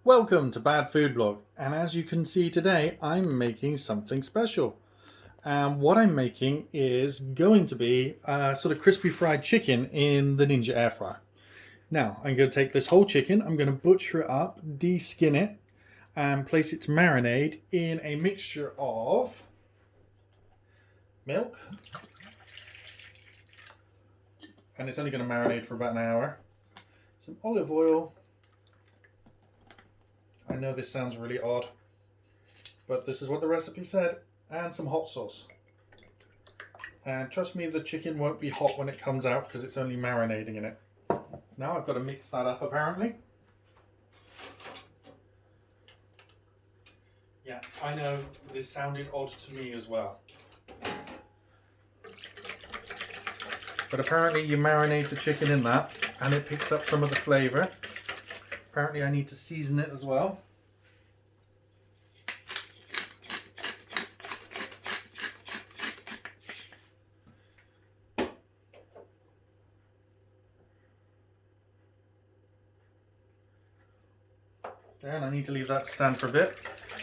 Welcome to Bad Food Blog, and as you can see today I'm making something special. And what I'm making is going to be a sort of crispy fried chicken in the Ninja air fryer. Now I'm going to take this whole chicken, I'm going to butcher it up, de-skin it and place it to marinade in a mixture of milk, and it's only going to marinate for about an hour, some olive oil. I know this sounds really odd, but this is what the recipe said, and some hot sauce. And trust me, the chicken won't be hot when it comes out because it's only marinating in it. Now I've got to mix that up apparently. Yeah, I know this sounded odd to me as well. But apparently you marinate the chicken in that and it picks up some of the flavour. Apparently I need to season it as well. And I need to leave that to stand for a bit.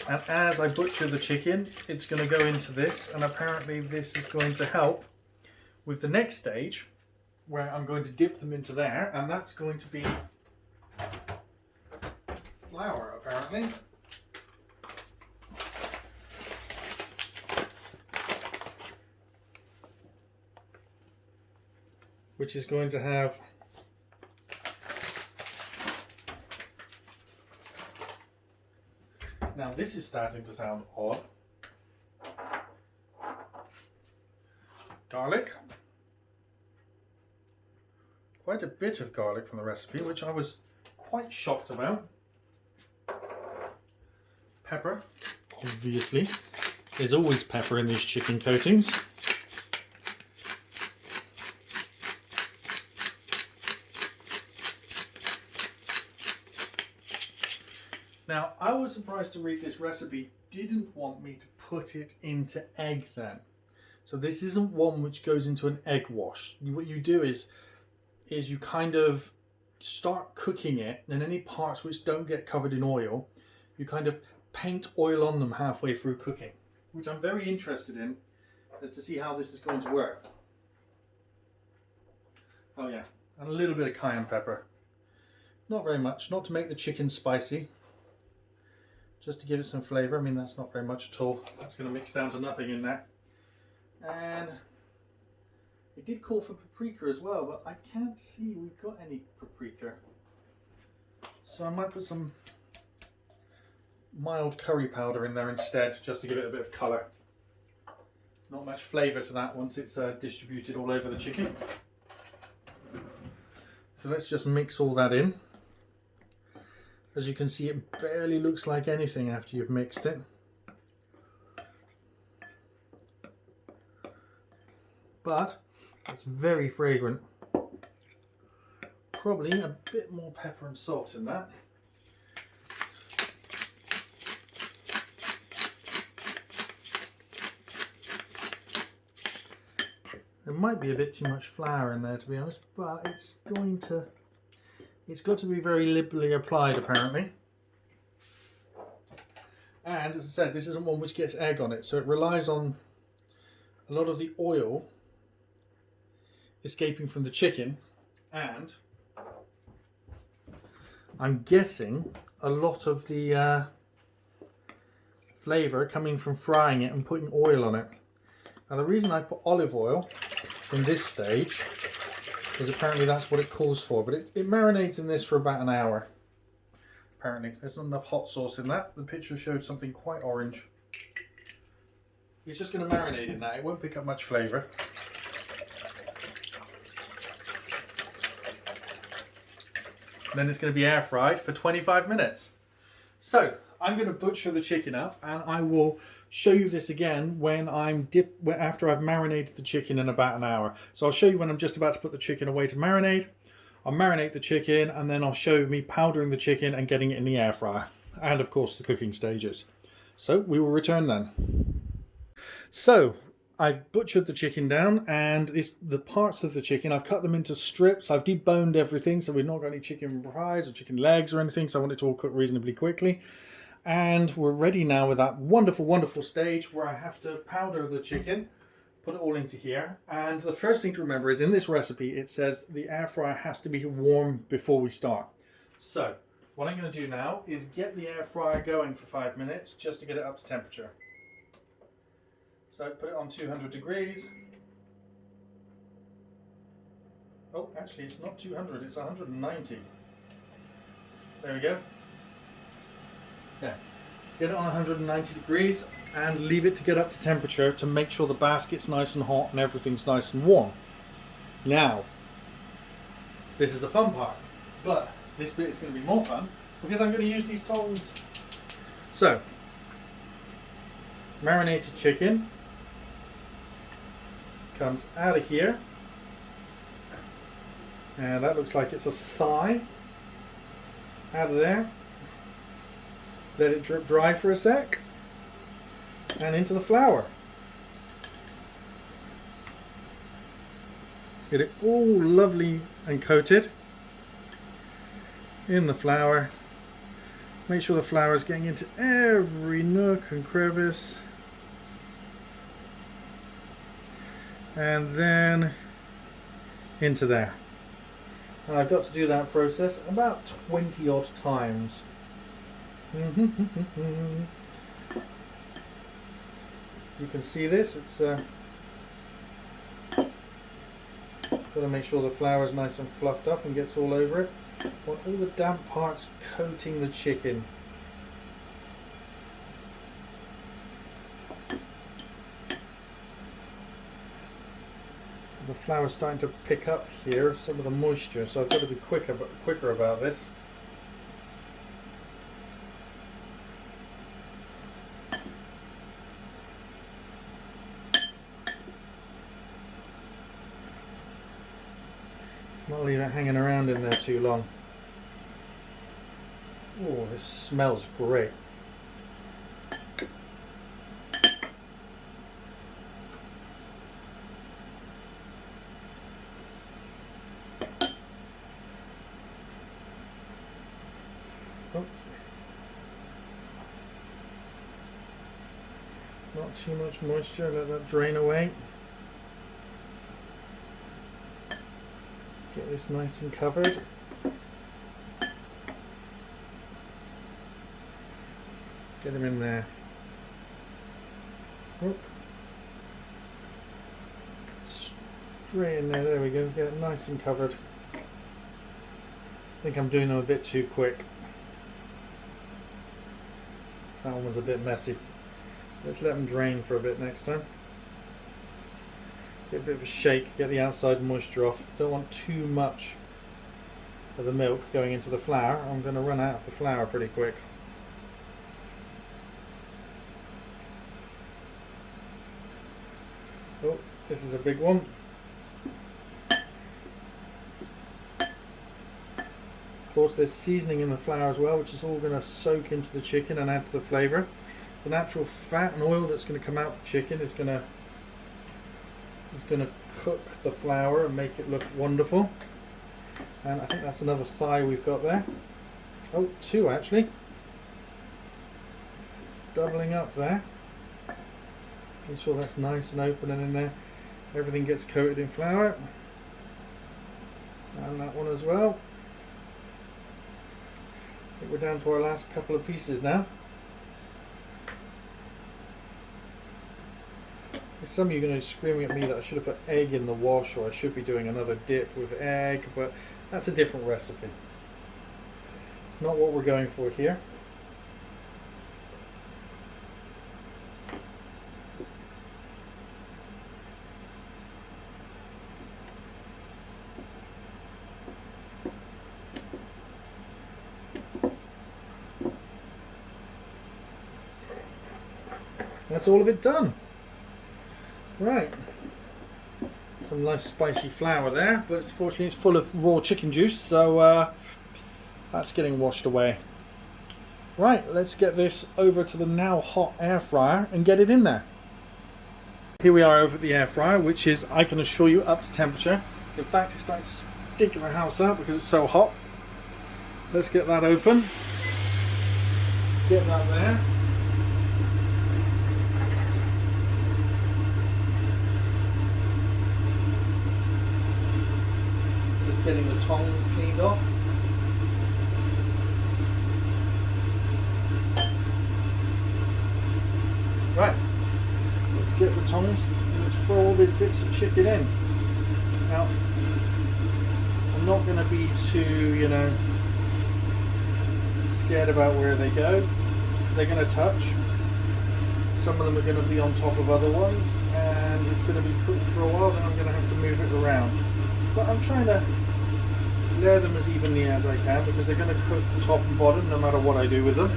And as I butcher the chicken, it's going to go into this, and apparently this is going to help with the next stage where I'm going to dip them into there, and that's going to be flour apparently. Which is going to have now this is starting to sound odd. Garlic. Quite a bit of garlic from the recipe, which I was quite shocked about. Pepper, obviously. There's always pepper in these chicken coatings. Now, I was surprised to read this recipe didn't want me to put it into egg then. So this isn't one which goes into an egg wash. What you do is you kind of start cooking it, and any parts which don't get covered in oil, you kind of paint oil on them halfway through cooking, which I'm very interested in as to see how this is going to work. Oh yeah, and a little bit of cayenne pepper. Not very much, not to make the chicken spicy. Just to give it some flavour. I mean, that's not very much at all. That's going to mix down to nothing in there. And it did call for paprika as well, but I can't see we've got any paprika. So I might put some mild curry powder in there instead, just to give it a bit of colour. Not much flavour to that once it's distributed all over the chicken. So let's just mix all that in. As you can see, it barely looks like anything after you've mixed it. But it's very fragrant. Probably a bit more pepper and salt in that. There might be a bit too much flour in there, to be honest, but it's got to be very liberally applied apparently. And as I said, this isn't one which gets egg on it, so it relies on a lot of the oil escaping from the chicken, and I'm guessing a lot of the flavour coming from frying it and putting oil on it. Now the reason I put olive oil in this stage is apparently that's what it calls for, but it marinates in this for about an hour. Apparently there's not enough hot sauce in that. The picture showed something quite orange. It's just going to marinate in that. It won't pick up much flavour. Then it's going to be air fried for 25 minutes. So I'm going to butcher the chicken up, and I will show you this again when after I've marinated the chicken in about an hour. So I'll show you when I'm just about to put the chicken away to marinate. I'll marinate the chicken, and then I'll show me powdering the chicken and getting it in the air fryer, and of course the cooking stages. So we will return then. So I've butchered the chicken down, and it's the parts of the chicken, I've cut them into strips. I've deboned everything, so we've not got any chicken thighs or chicken legs or anything, so I want it to all cook reasonably quickly. And we're ready now with that wonderful, wonderful stage where I have to powder the chicken, put it all into here. And the first thing to remember is in this recipe, it says the air fryer has to be warm before we start. So what I'm going to do now is get the air fryer going for 5 minutes just to get it up to temperature. So put it on 200 degrees. Oh, actually it's not 200, it's 190. There we go. Yeah. Get it on 190 degrees and leave it to get up to temperature to make sure the basket's nice and hot and everything's nice and warm. Now, this is the fun part, but this bit is going to be more fun because I'm going to use these tongs. So, marinated chicken comes out of here, and that looks like it's a thigh. Out of there, let it drip dry for a sec, and into the flour. Get it all lovely and coated in the flour. Make sure the flour is getting into every nook and crevice. And then into there. And I've got to do that process about 20 odd times. You can see this, it's got to make sure the flour is nice and fluffed up and gets all over it. Want all the damp parts coating the chicken. The flour's starting to pick up here some of the moisture, so I've got to be quicker about this. Not leave it hanging around in there too long. Oh, this smells great. Oh. Not too much moisture, let that drain away. Get this nice and covered. Get them in there. Oop. Straight in there, there we go, get it nice and covered. I think I'm doing them a bit too quick. That one was a bit messy. Let's let them drain for a bit next time. Get a bit of a shake, get the outside moisture off. Don't want too much of the milk going into the flour. I'm going to run out of the flour pretty quick. Oh, this is a big one. Of course, there's seasoning in the flour as well, which is all going to soak into the chicken and add to the flavour. The natural fat and oil that's going to come out the chicken is going to cook the flour and make it look wonderful. And I think that's another thigh we've got there. Oh, two actually. Doubling up there. Make sure that's nice and open and in there. Everything gets coated in flour. And that one as well. I think we're down to our last couple of pieces now. Some of you are going to be screaming at me that I should have put egg in the wash, or I should be doing another dip with egg, but that's a different recipe. It's not what we're going for here. That's all of it done. Right, some nice spicy flour there, but fortunately it's full of raw chicken juice, so that's getting washed away. Right, let's get this over to the now hot air fryer and get it in there. Here we are over at the air fryer, which is, I can assure you, up to temperature. In fact, it's starting to stink the house up because it's so hot. Let's get that open. Get that there. Just getting the tongs cleaned off. Right, let's get the tongs and let's throw all these bits of chicken in. Now, I'm not going to be too, scared about where they go. They're going to touch. Some of them are going to be on top of other ones, and it's going to be cooked for a while, then I'm going to have to move it around. But I'm trying to layer them as evenly as I can because they're going to cook top and bottom no matter what I do with them.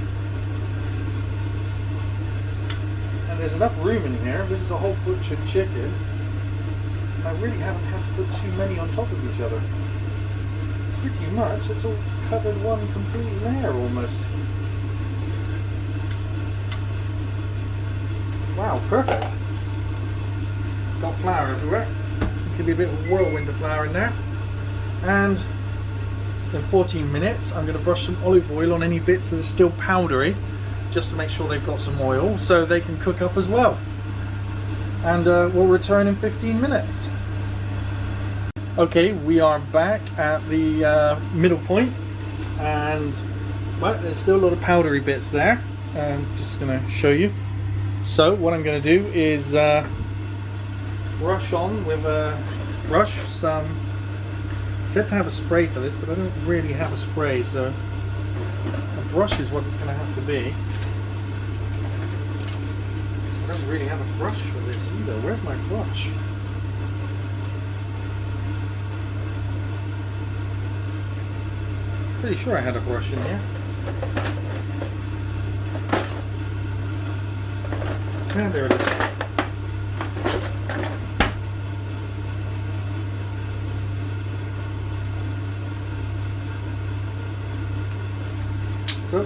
And there's enough room in here. This is a whole butchered chicken. I really haven't had to put too many on top of each other. Pretty much, it's all covered one complete layer almost. Wow, perfect. Got flour everywhere. There's going to be a bit of whirlwind of flour in there. And in 14 minutes, I'm going to brush some olive oil on any bits that are still powdery, just to make sure they've got some oil so they can cook up as well. And we'll return in 15 minutes. Okay, we are back at the middle point, and well, there's still a lot of powdery bits there. I'm just going to show you. So what I'm going to do is brush on with a brush some. I said to have a spray for this, but I don't really have a spray, so a brush is what it's going to have to be. I don't really have a brush for this either. Where's my brush? Pretty sure I had a brush in here. Yeah, there it is. So,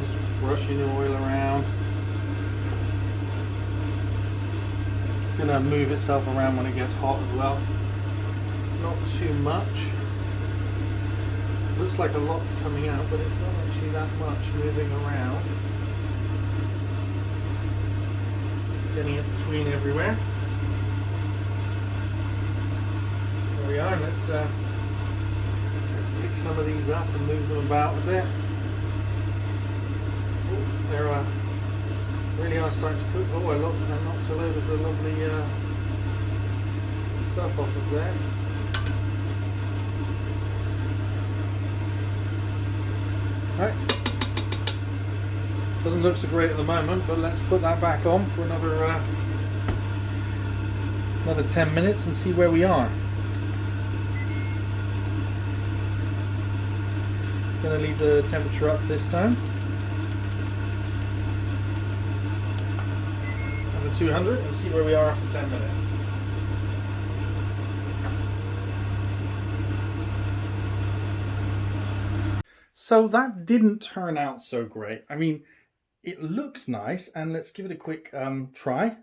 just brushing the oil around. It's going to move itself around when it gets hot as well. Not too much. Looks like a lot's coming out, but it's not actually that much moving around. Getting it between everywhere. There we are. Let's pick some of these up and move them about a bit. Oh, they're really are starting to cook. Oh, I knocked a load of the lovely stuff off of there. Right. Doesn't look so great at the moment, but let's put that back on for another 10 minutes and see where we are. Going to leave the temperature up this time. Under 200 and see where we are after 10 minutes. So that didn't turn out so great. I mean, it looks nice, and let's give it a quick try.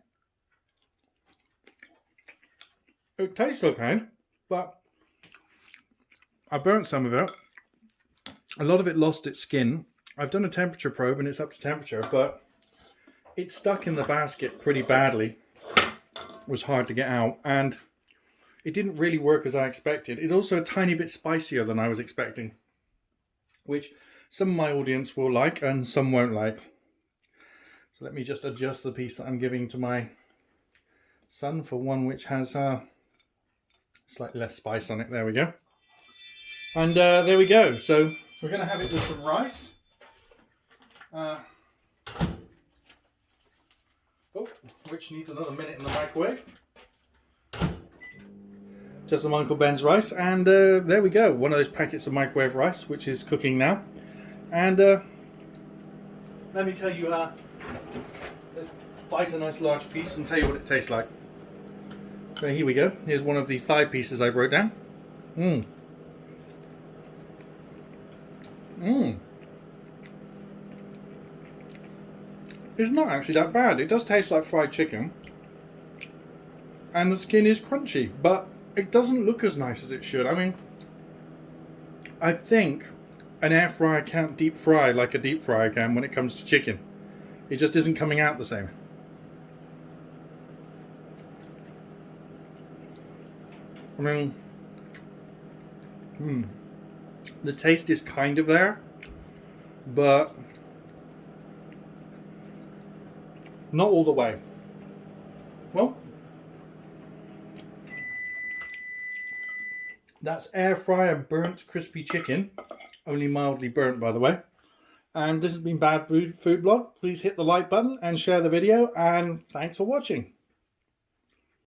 It tastes okay, but I burnt some of it. A lot of it lost its skin. I've done a temperature probe and it's up to temperature, but it stuck in the basket pretty badly. It was hard to get out, and it didn't really work as I expected. It's also a tiny bit spicier than I was expecting, which some of my audience will like and some won't like. So let me just adjust the piece that I'm giving to my son for one which has slightly less spice on it. There we go. And there we go. So we're going to have it with some rice. Which needs another minute in the microwave. Just some Uncle Ben's rice, and there we go. One of those packets of microwave rice, which is cooking now. And let me tell you, let's bite a nice large piece and tell you what it tastes like. So here we go. Here's one of the thigh pieces I broke down. is not actually that bad. It does taste like fried chicken. And the skin is crunchy, but it doesn't look as nice as it should. I mean, I think an air fryer can't deep fry like a deep fryer can when it comes to chicken. It just isn't coming out the same. I mean, the taste is kind of there, but not all the way. Well, that's air fryer burnt crispy chicken, only mildly burnt by the way. And this has been Bad Food Blog. Please hit the like button and share the video, and thanks for watching.